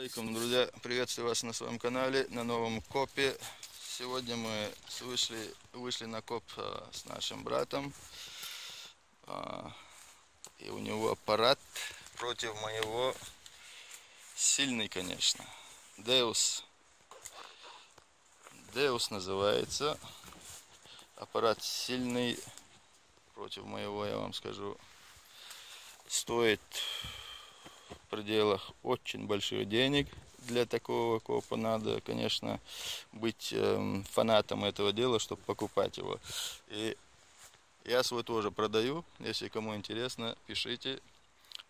Алейкум, друзья, приветствую вас на своем канале, на новом копе. Сегодня мы вышли на коп с нашим братом. И у него аппарат против моего сильный, конечно. Deus называется. Аппарат сильный против моего, я вам скажу, стоит в пределах очень больших денег. Для такого копа надо, конечно, быть фанатом этого дела, чтобы покупать его. И я свой тоже продаю. Если кому интересно, пишите.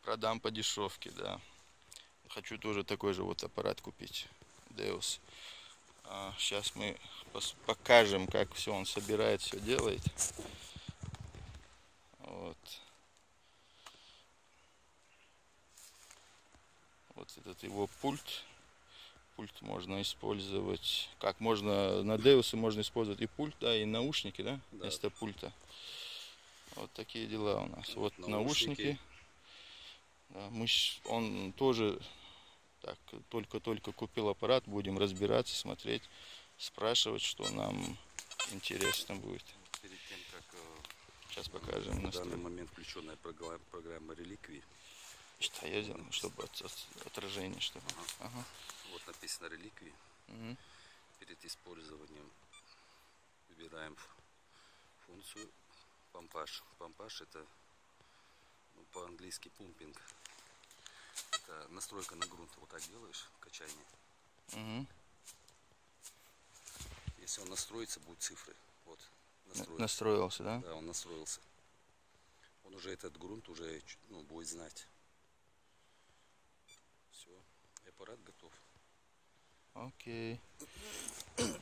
Продам по дешевке, да. Хочу тоже такой же вот аппарат купить. Deus. Сейчас мы покажем, как все он собирает, все делает. Вот. Вот этот его пульт. Пульт можно использовать. Как можно на Deus можно использовать и пульт, да, и наушники, да, вместо пульта. Вот такие дела у нас. Вот наушники. Да, он тоже так только купил аппарат, будем разбираться, смотреть, спрашивать, что нам интересно будет. Перед тем, как сейчас покажем. На данный момент включенная программа реликвии. Что я сделал, чтобы отражение, чтобы. Ага. Вот написано реликвии. Угу. Перед использованием выбираем функцию помпаж. Помпаж это по-английски пумпинг. Это настройка на грунт. Вот так делаешь, качание. Угу. Если он настроится, будут цифры. Вот, настроился, да? Да, он настроился. Он уже этот грунт уже будет знать. Все, аппарат готов. Окей.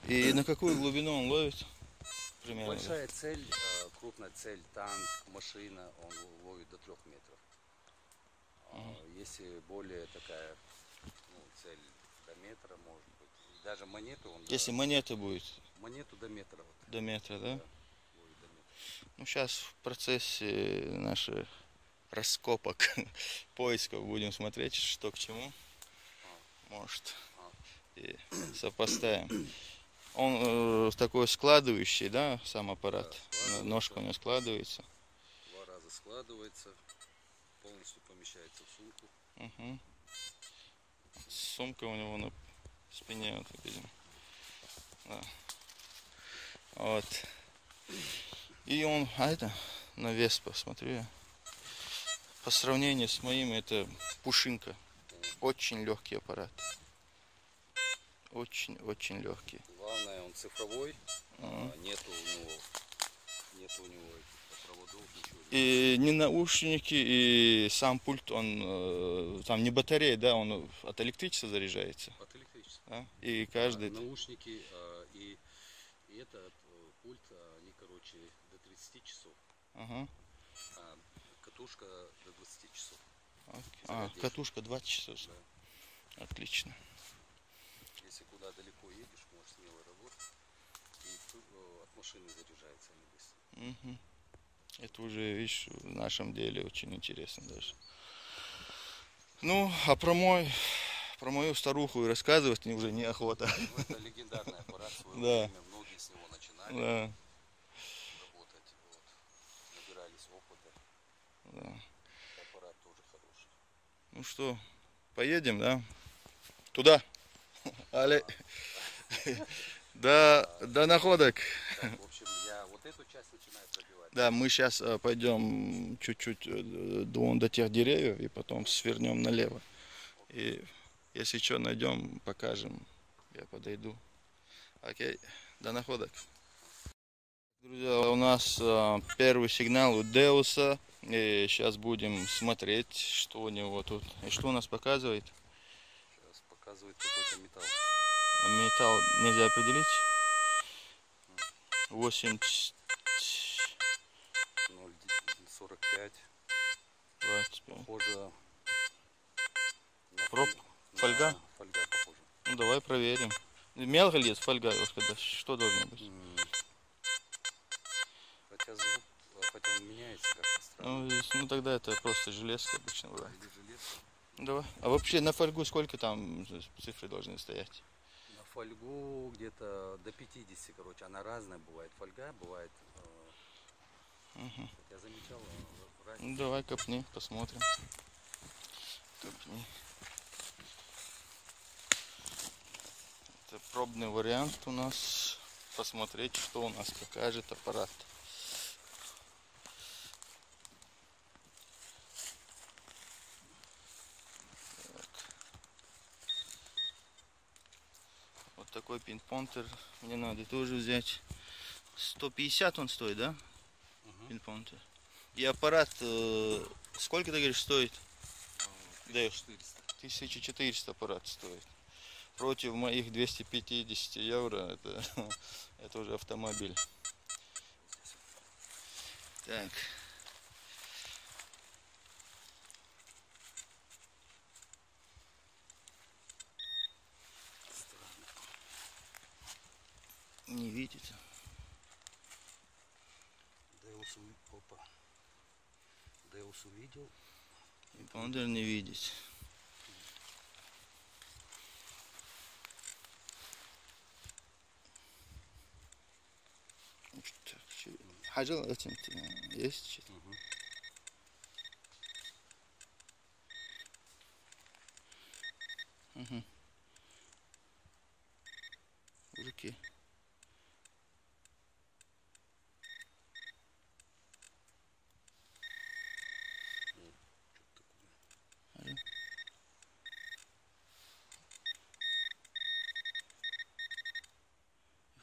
И на какую глубину он ловит? Примерно. Большая цель, крупная цель, танк, машина, он ловит до 3 метров. Если более такая цель до метра, может быть. И даже монету он. Если монета будет. Монету до метра. Вот. До метра, да? Да, ловит до метра. Ну сейчас в процессе наших раскопок, поисков будем смотреть, что к чему. Может. И сопоставим. Он такой складывающий, да, сам аппарат. Да, ножка у него складывается. 2 раза складывается, полностью помещается в сумку. Угу. Сумка у него на спине, вот видим. Да. Вот. И он, это на вес посмотрю. По сравнению с моим, это пушинка. Очень легкий аппарат. Очень легкий. Главное, он цифровой. Нету у него проводов, ничего. И не наушники, и сам пульт, он там не батарея, да, он от электричества заряжается. От электричества. Да? И каждый. Наушники и этот пульт, они, короче, до 30 часов. Ага. Катушка до 20 часов. Катушка 20 часов. Да. Отлично. Если куда далеко едешь, можешь смело работать. И от машины заряжается они быстро. Угу. Это уже, видишь, в нашем деле очень интересно даже. Ну, а про мою старуху рассказывать уже неохота. Это легендарный аппарат, в свое время многие с него начинали работать, набирались опыта. Да. Аппарат тоже хороший. Ну что, поедем, да? Туда. Але. До находок. Так, в общем, я вот эту часть начинаю пробивать. Да, мы сейчас пойдем чуть-чуть до тех деревьев и потом свернем налево. И если что найдем, покажем. Я подойду. Окей, до находок. Друзья, у нас первый сигнал у Деуса. И сейчас будем смотреть, что у него тут. И что у нас показывает? Сейчас показывает какой-то металл. Металл нельзя определить. 8 0,45. 25. Похоже на фольга? Фольга похоже. Ну давай проверим. Мелко ли фольга? Что должно быть? Хотя звук, хотя он меняется как-то странно. Ну тогда это просто железка обычно бывает. Или железка. Давай. А вообще на фольгу сколько там цифры должны стоять? На фольгу где-то до 50, короче. Она разная бывает. Фольга бывает. Угу. Я замечал Ну, разницу. давай копни, посмотрим. Копни. Это пробный вариант у нас. Посмотреть, что у нас покажет аппарат. Так. Вот такой пинпонтер мне надо тоже взять. 150 он стоит, да? Пинпонтер. И аппарат, сколько ты говоришь, стоит? 1400. 1400 аппарат стоит. Против моих 250 евро, это уже автомобиль. Так. Не видите? Деус увидел. Пинпонтер не видеть. حاجة есть что-то? Угу. В руке.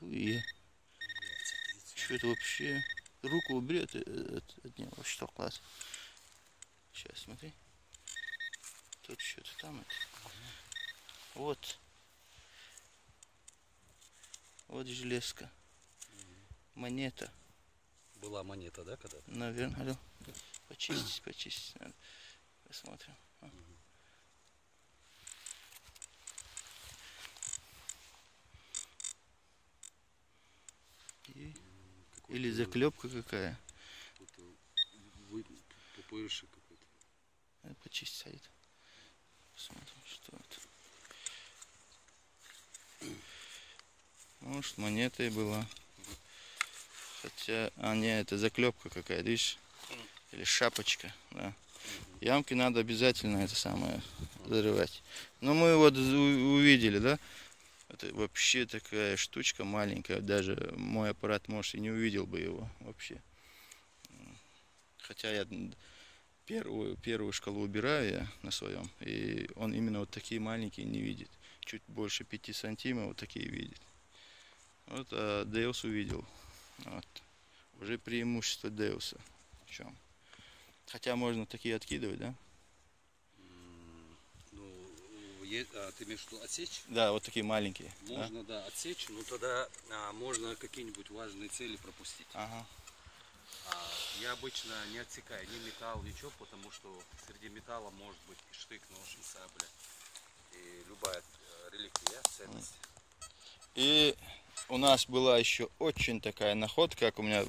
И что это вообще? Руку убери от него, вообще что класс. Сейчас смотри. Тут что-то там это. Вот. Вот железка. Монета. Была монета, да, когда-то? Наверное, алло. Почистить надо. Посмотрим. Или заклепка какая. Пупырышек какой-то. Надо почистить садит. Посмотрим, что это. Может, монетой была. Хотя, не, это заклепка какая-то, видишь? Или шапочка, да. Ямки надо обязательно это самое зарывать. Но мы вот увидели, да? Это вообще такая штучка маленькая. Даже мой аппарат, может, и не увидел бы его вообще. Хотя я первую шкалу убираю я на своем. И он именно вот такие маленькие не видит. Чуть больше 5 сантиметров вот такие видит. Вот Деус увидел. Вот. Уже преимущество Деуса. В чем? Хотя можно такие откидывать, да? Ты имеешь в виду отсечь? Да, вот такие маленькие. Можно, да, отсечь, но тогда можно какие-нибудь важные цели пропустить. Ага. Я обычно не отсекаю ни металл, ничего, потому что среди металла может быть и штык, нож, и сабля, и любая реликвия, ценность. И у нас была еще очень такая находка, как у меня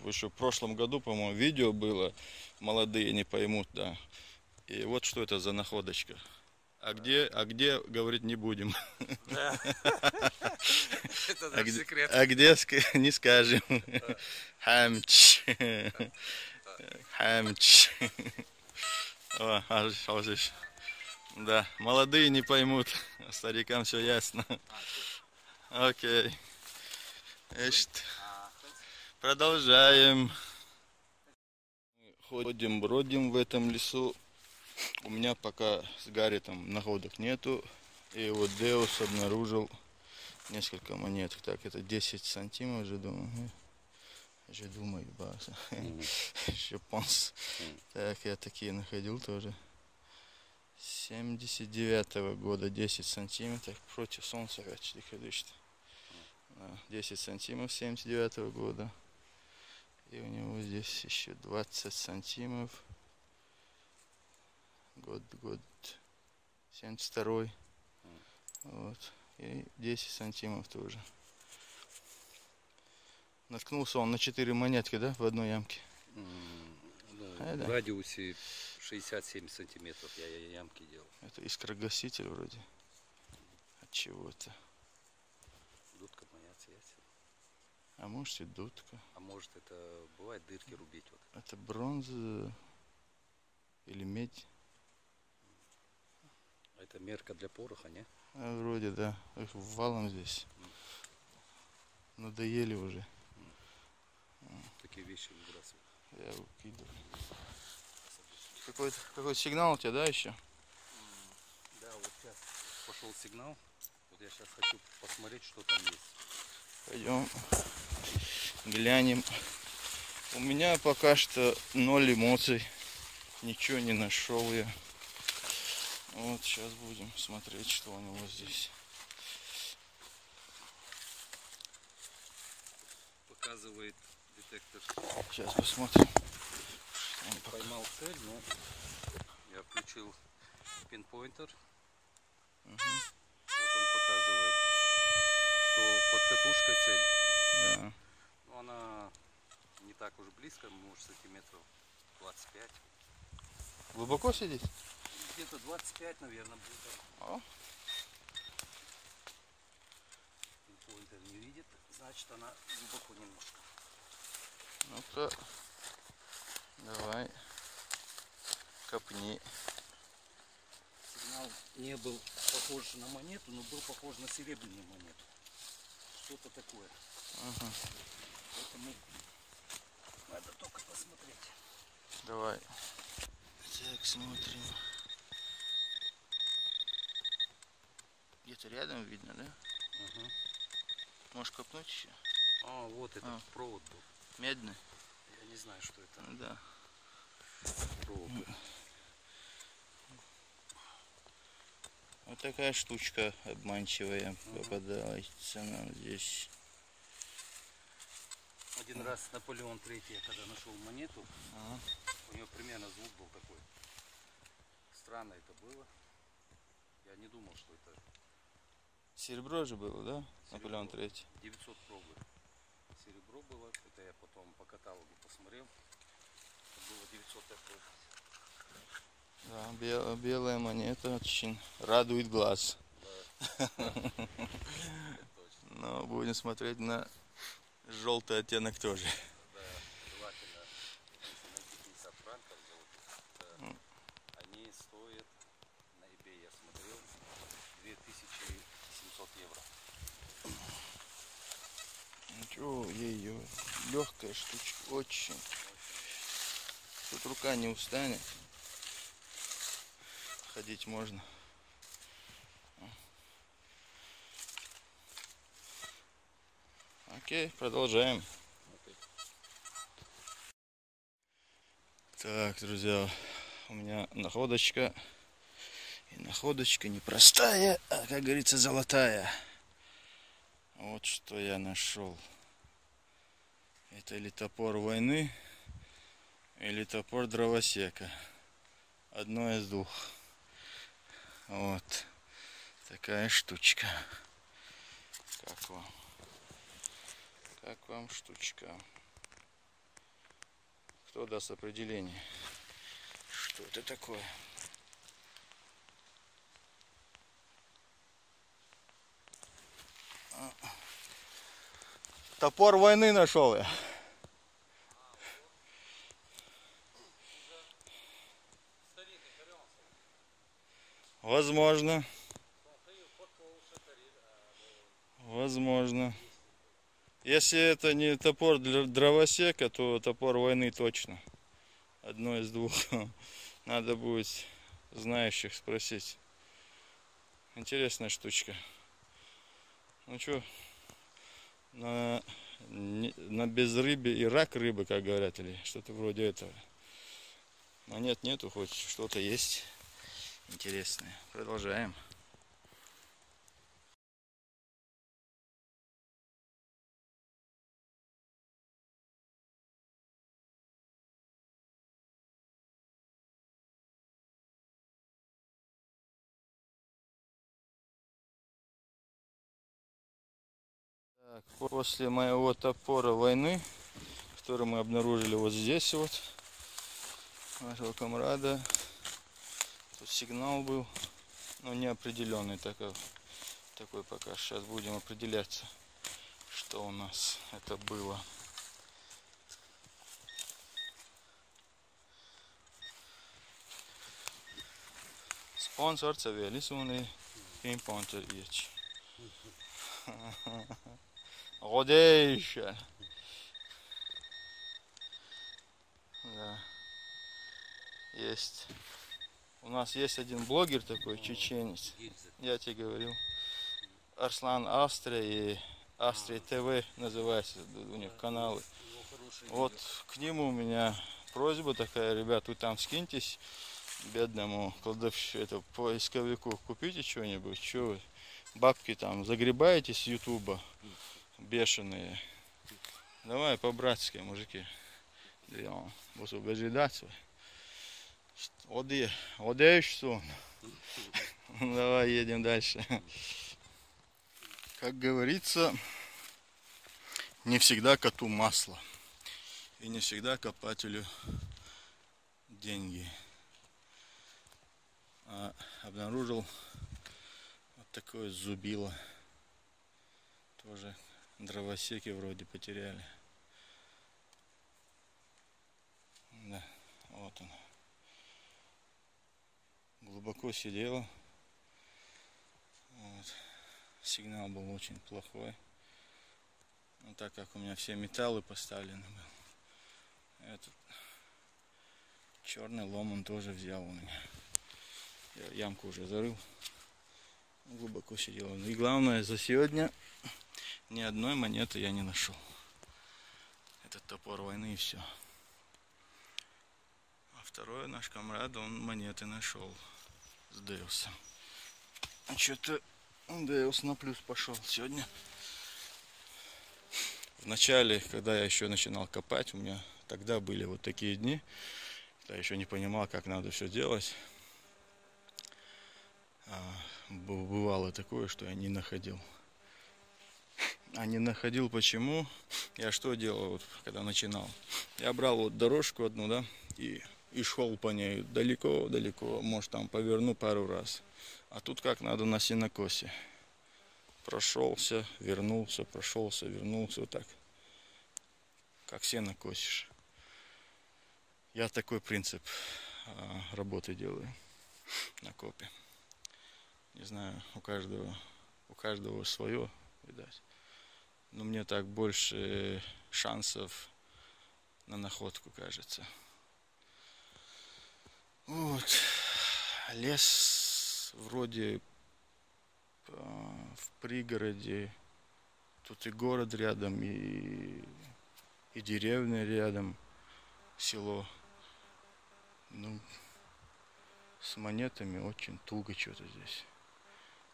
еще в прошлом году, по-моему, видео было, молодые не поймут, да. И вот что это за находочка. А где, говорить не будем. Это наш секрет. А где, не скажем. Хамч. Хамч. Да, молодые не поймут, старикам все ясно. Окей. Продолжаем. Ходим, бродим в этом лесу. У меня пока с Гарри находок нету. И вот Деус обнаружил несколько монет. Так, это 10 сантимов, же думаю. Же думаю, баса. Японс. Так, я такие находил тоже. 79-го года 10 сантиметров. Против солнца, 10 сантимов 79-го года. И у него здесь еще 20 сантимов. Год 72-й. Вот. И 10 сантимов тоже. Наткнулся он на 4 монетки, да, в одной ямке? в радиусе 67 сантиметров я ямки делал. Это искрогаситель вроде. От чего-то. Дудка моя цвет. А может и дудка. А может это бывает дырки рубить вот. Это бронза или медь. Это мерка для пороха, не? Вроде да. Их валом здесь. Надоели уже. Такие вещи выбрасывают. Я выкидываю. Какой сигнал у тебя, да, еще? Да, вот сейчас пошел сигнал. Вот я сейчас хочу посмотреть, что там есть. Пойдем глянем. У меня пока что 0 эмоций. Ничего не нашел я. Вот сейчас будем смотреть, что у него здесь. Показывает детектор. Сейчас посмотрим. Поймал цель, но я включил пинпоинтер. Вот он показывает, что под катушкой цель. Да. Но она не так уж близко, может сантиметров 25. Глубоко сидеть? Где-то 25, наверное, будет. О. Пинпоинтер не видит, значит она глубоко немножко. Ну-ка, давай, копни. Сигнал не был похож на монету, но был похож на серебряную монету. Что-то такое. Ага. Поэтому надо только посмотреть. Давай. Так, смотрим. Где-то рядом видно, да? Ага. Можешь копнуть еще? А, вот это провод был. Медный? Я не знаю, что это. Да. Провод. Вот такая штучка обманчивая попадается нам здесь. Один раз Наполеон III, когда нашел монету, у него примерно звук был такой. Странно это было. Я не думал, что это Серебро же было, да? серебро. Наполеон III. 900 пробы. Серебро было. Это я потом по каталогу посмотрел. Это было 900 пробы. Да, белая монета очень радует глаз. Да. Но будем смотреть на желтый оттенок тоже. Да, желательно, если найти 50 франков золотых, они стоят, на eBay я смотрел, 2700 евро. Ничего, ее легкая штучка, очень. Тут рука не устанет. Ходить можно. Окей, продолжаем. Так, друзья, у меня находочка. И находочка непростая, а, как говорится, золотая. Вот что я нашел. Это или топор войны, или топор дровосека. Одно из двух. Вот такая штучка. Как вам? Как вам штучка? Кто даст определение? Что это такое? Топор войны нашел я. Возможно. Возможно. Если это не топор для дровосека, то топор войны точно. Одно из двух. Надо будет знающих спросить. Интересная штучка. Ну что, на безрыбье и рак рыбы, как говорят, или что-то вроде этого. Монет нету, хоть что-то есть интересное. Продолжаем. Так, после моего топора войны, который мы обнаружили вот здесь вот, нашего комрада. Тут сигнал был, но неопределенный такой пока. Сейчас будем определяться, что у нас это было. Sponsor Cevēlis un Pimponter ieci. Родейша. Да. Есть. У нас есть один блогер такой, чеченец. Я тебе говорил. Арслан Австрия и Австрия ТВ называется. У них каналы. Вот к нему у меня просьба такая, ребят, вы там скиньтесь бедному кладовщику, поисковику, купите что-нибудь, что вы бабки там загребаете с ютуба, бешеные. Давай по-братски, мужики. Буду убеждать. Одеешь сон. Давай едем дальше. Как говорится, не всегда коту масло. И не всегда копателю деньги. Обнаружил вот такое зубило. Тоже дровосеки вроде потеряли. Да, вот он. Глубоко сидело. Вот. Сигнал был очень плохой. Но так как у меня все металлы поставлены был. Этот черный лом он тоже взял у меня. Я ямку уже зарыл. Глубоко сидел. И главное, за сегодня ни одной монеты я не нашел. Это топор войны и все. А второй наш комрад, он монеты нашел с Деусом. А что-то Деус на плюс пошел сегодня. В начале, когда я еще начинал копать, у меня тогда были вот такие дни, когда я еще не понимал, как надо все делать. Бывало такое, что я не находил. А не находил почему? Я что делал, вот, когда начинал? Я брал вот дорожку одну, да, и шел по ней далеко-далеко, может там поверну пару раз. А тут как надо на сенокосе. Прошелся, вернулся, прошелся, вернулся, вот так. Как сено косишь. Я такой принцип работы делаю на копе. Не знаю, у каждого свое, видать. Но мне так больше шансов на находку, кажется. Вот. Лес вроде в пригороде. Тут и город рядом, и деревня рядом, село. Ну, с монетами очень туго что-то здесь.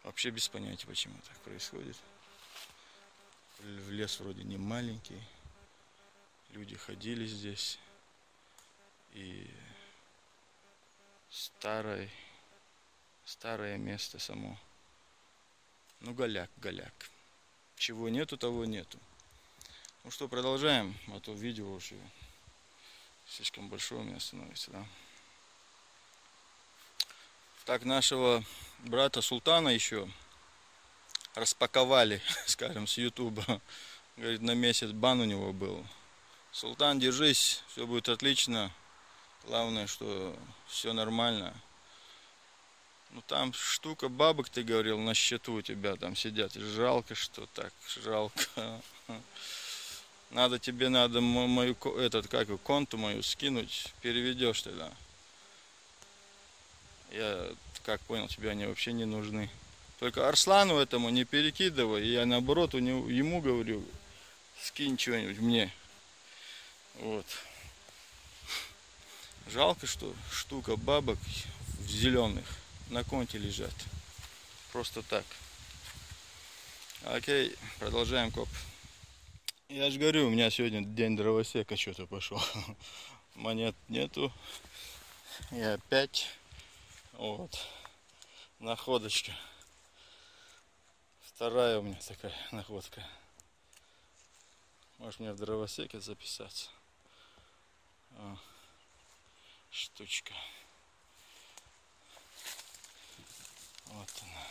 Вообще без понятия, почему так происходит. Лес вроде не маленький. Люди ходили здесь. И старое место само. Ну, голяк. Чего нету, того нету. Ну что, продолжаем. А то видео уже слишком большое у меня становится, да. Так, нашего брата Султана еще распаковали, скажем, с ютуба. Говорит, на месяц бан у него был. Султан, держись, все будет отлично. Главное, что все нормально. Ну там штука бабок, ты говорил, на счету у тебя там сидят. Жалко, что так, жалко. Надо мою, конту мою скинуть, переведешь тогда. Я, как понял, тебе они вообще не нужны. Только Арслану этому не перекидывай. Я наоборот ему говорю, скинь что-нибудь мне. Вот. Жалко, что штука бабок в зеленых на конте лежат. Просто так. Окей, продолжаем коп. Я же говорю, у меня сегодня день дровосека что-то пошел. Монет нету. И опять вот находочка. Вторая у меня такая находка. Может мне в дровосеке записаться. штучка. Вот она.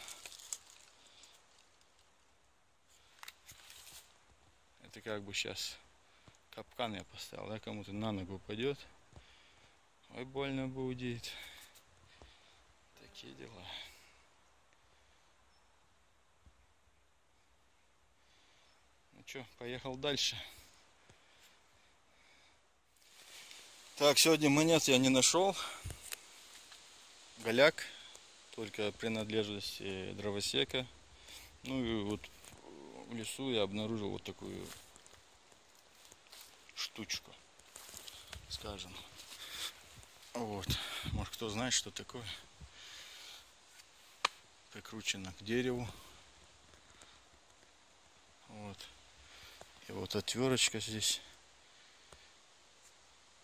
Это как бы сейчас капкан я поставил, да, кому-то на ногу упадет. Ой, больно будет. Такие дела. Ну что, поехал дальше. Так, сегодня монет я не нашел. Голяк, только принадлежности дровосека. Ну и вот в лесу я обнаружил вот такую штучку, скажем. Вот, может кто знает, что такое. Прикручено к дереву. Вот. И вот отверточка здесь.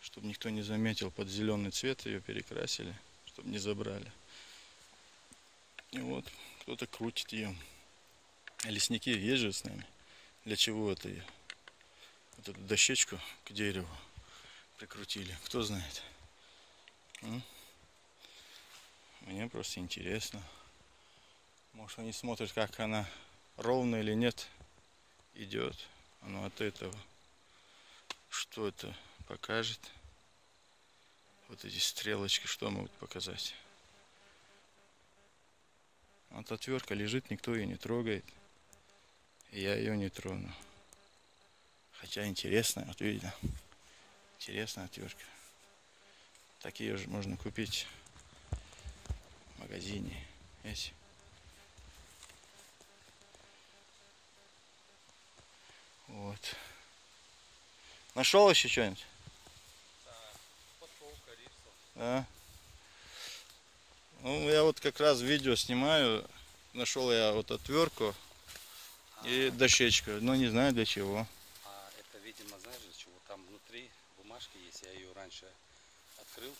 Чтобы никто не заметил, под зеленый цвет ее перекрасили, чтобы не забрали. И вот кто-то крутит ее. Лесники есть же с нами. Для чего это ее? Вот эту дощечку к дереву прикрутили. Кто знает? Мне просто интересно. Может, они смотрят, как она ровно или нет идет. Оно от этого. Что это покажет? Вот эти стрелочки, что могут показать? Вот отвертка лежит, никто ее не трогает. И я ее не трону. Хотя интересная, вот видно. Интересная отвертка. Такие же можно купить в магазине. Есть. Вот. Нашел еще что-нибудь? Подколка рисов. Да. Ну, я вот как раз видео снимаю. Нашел я вот отвертку и дощечку. Но не знаю для чего. А это, видимо, знаешь, для чего? Там внутри бумажки есть. Я ее раньше открыл.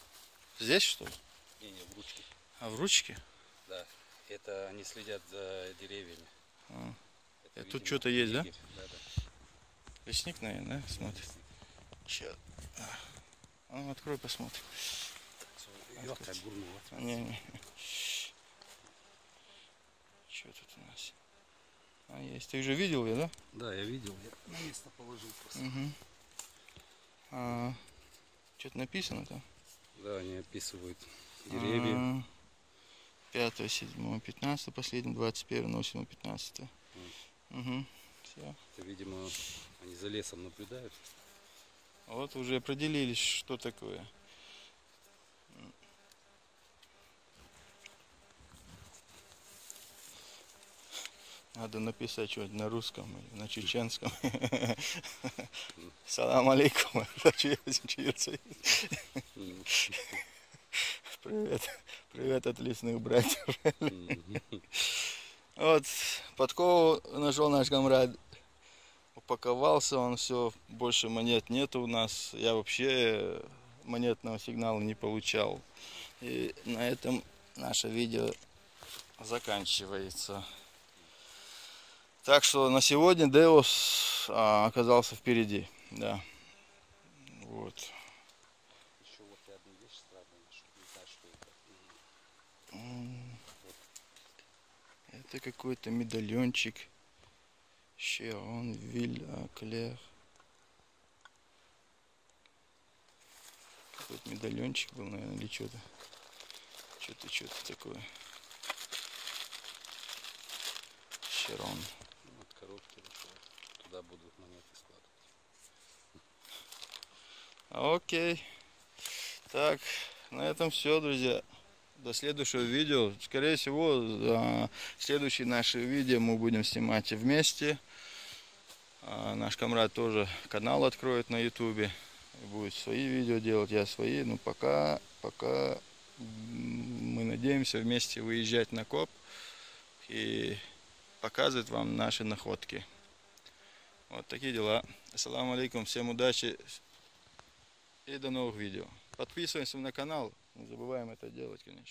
Здесь что ли? Не, в ручке. А в ручке? Да. Это они следят за деревьями. А. Это, Тут видимо, что-то есть, да? егерь. Да, да. Лесник, наверное, да? Смотрит. Сейчас. А ну, открой, посмотрим. Легкая бурнула. Не. Что тут у нас? А, есть. Ты уже видел ее, да? Да, я видел. Я на место положил просто. Угу. Что-то написано там? Да, они описывают деревья. 5, 7, 15, последний, 21, 07, 15. Угу. Все. Это, видимо, они за лесом наблюдают. Вот уже определились, что такое. Надо написать что-нибудь на русском или на чеченском. Салам алейкум. Привет. Привет от лесных братьев. Вот, подкову нашел наш комрад. Упаковался он, все, больше монет нету у нас. Я вообще монетного сигнала не получал. И на этом наше видео заканчивается. Так что на сегодня Деус оказался впереди. Да. Вот. Еще вот я одну вещь странную нашел. Не знаю, что это. Это какой-то медальончик. Шион Виль Клер. Какой-то медальончик был, наверное, или что-то. Что-то такое. Широн. Вот коробки нашел. Туда будут монеты складывать. Окей. Так, на этом все, друзья. До следующего видео. Скорее всего, следующее наше видео мы будем снимать вместе. Наш комрад тоже канал откроет на ютубе. Будет свои видео делать, я свои. Но пока мы надеемся вместе выезжать на коп и показывать вам наши находки. Вот такие дела. Ассаламу алейкум, всем удачи и до новых видео. Подписываемся на канал, не забываем это делать, конечно.